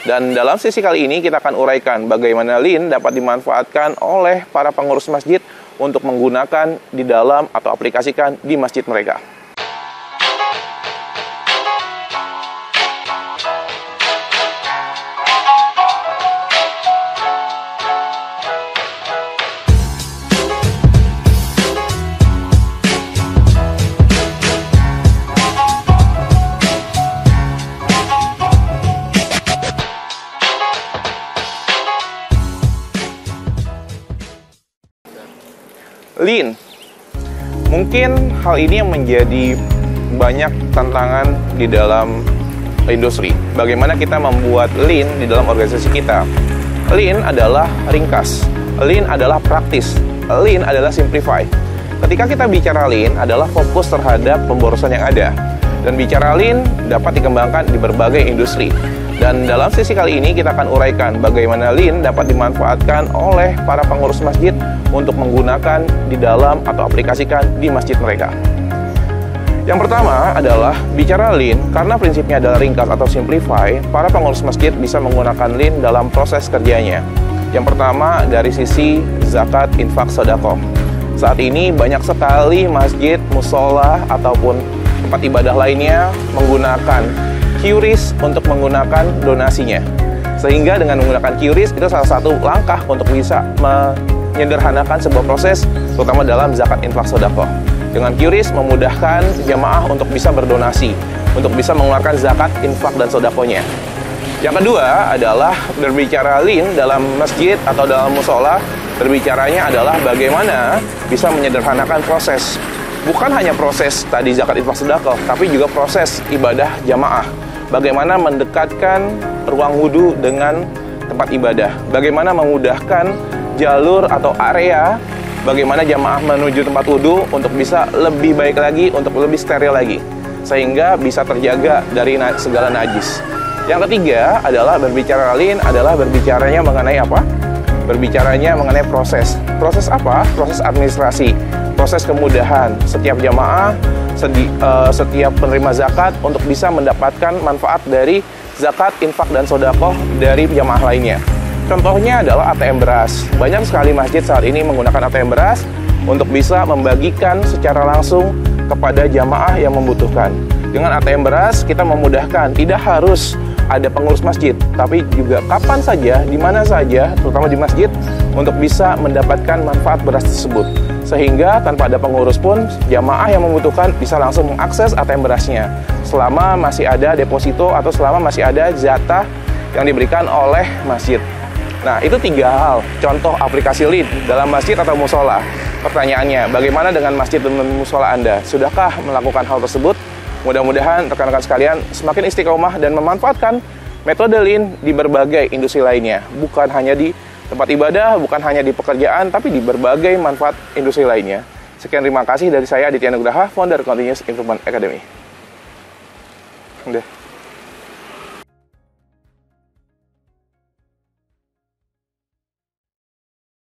Dan dalam sesi kali ini kita akan uraikan bagaimana Lean dapat dimanfaatkan oleh para pengurus masjid untuk menggunakan di dalam atau aplikasikan di masjid mereka. Lean. Mungkin hal ini yang menjadi banyak tantangan di dalam industri. Bagaimana kita membuat Lean di dalam organisasi kita. Lean adalah ringkas. Lean adalah praktis. Lean adalah simplify. Ketika kita bicara Lean adalah fokus terhadap pemborosan yang ada. Dan bicara Lean dapat dikembangkan di berbagai industri. Dan dalam sesi kali ini kita akan uraikan bagaimana Lean dapat dimanfaatkan oleh para pengurus masjid untuk menggunakan di dalam atau aplikasikan di masjid mereka. Yang pertama adalah bicara Lean, karena prinsipnya adalah ringkas atau simplify, para pengurus masjid bisa menggunakan Lean dalam proses kerjanya. Yang pertama dari sisi zakat, infak, sedekah. Saat ini banyak sekali masjid, musola, ataupun tempat ibadah lainnya menggunakan QRIS untuk menggunakan donasinya. Sehingga dengan menggunakan QRIS itu salah satu langkah untuk bisa menyederhanakan sebuah proses, terutama dalam zakat, infak, sedekah. Dengan QRIS memudahkan jamaah untuk bisa berdonasi, untuk bisa mengeluarkan zakat, infak, dan sedekahnya. Yang kedua adalah berbicara Lean dalam masjid atau dalam musola. Berbicaranya adalah bagaimana bisa menyederhanakan proses. Bukan hanya proses tadi zakat, infak, sedekah, tapi juga proses ibadah jamaah. Bagaimana mendekatkan ruang wudhu dengan tempat ibadah. Bagaimana memudahkan jalur atau area, bagaimana jamaah menuju tempat wudhu untuk bisa lebih baik lagi, untuk lebih steril lagi. Sehingga bisa terjaga dari segala najis. Yang ketiga adalah berbicara Lean adalah berbicaranya mengenai apa? Berbicaranya mengenai proses. Proses apa? Proses administrasi. Proses kemudahan setiap jamaah, setiap penerima zakat untuk bisa mendapatkan manfaat dari zakat, infak, dan sedekah dari jamaah lainnya. Contohnya adalah ATM beras. Banyak sekali masjid saat ini menggunakan ATM beras untuk bisa membagikan secara langsung kepada jamaah yang membutuhkan. Dengan ATM beras kita memudahkan, tidak harus ada pengurus masjid, tapi juga kapan saja, di mana saja, terutama di masjid, untuk bisa mendapatkan manfaat beras tersebut. Sehingga tanpa ada pengurus pun, jamaah yang membutuhkan bisa langsung mengakses ATM berasnya. Selama masih ada deposito atau selama masih ada jatah yang diberikan oleh masjid. Nah, itu 3 hal contoh aplikasi Lean dalam masjid atau musola. Pertanyaannya, bagaimana dengan masjid dan musola Anda? Sudahkah melakukan hal tersebut? Mudah-mudahan rekan-rekan sekalian semakin istiqomah dan memanfaatkan metode Lean di berbagai industri lainnya. Bukan hanya di tempat ibadah, bukan hanya di pekerjaan, tapi di berbagai manfaat industri lainnya. Sekian, terima kasih dari saya Aditya Nugraha, founder Continuous Improvement Academy. Udah.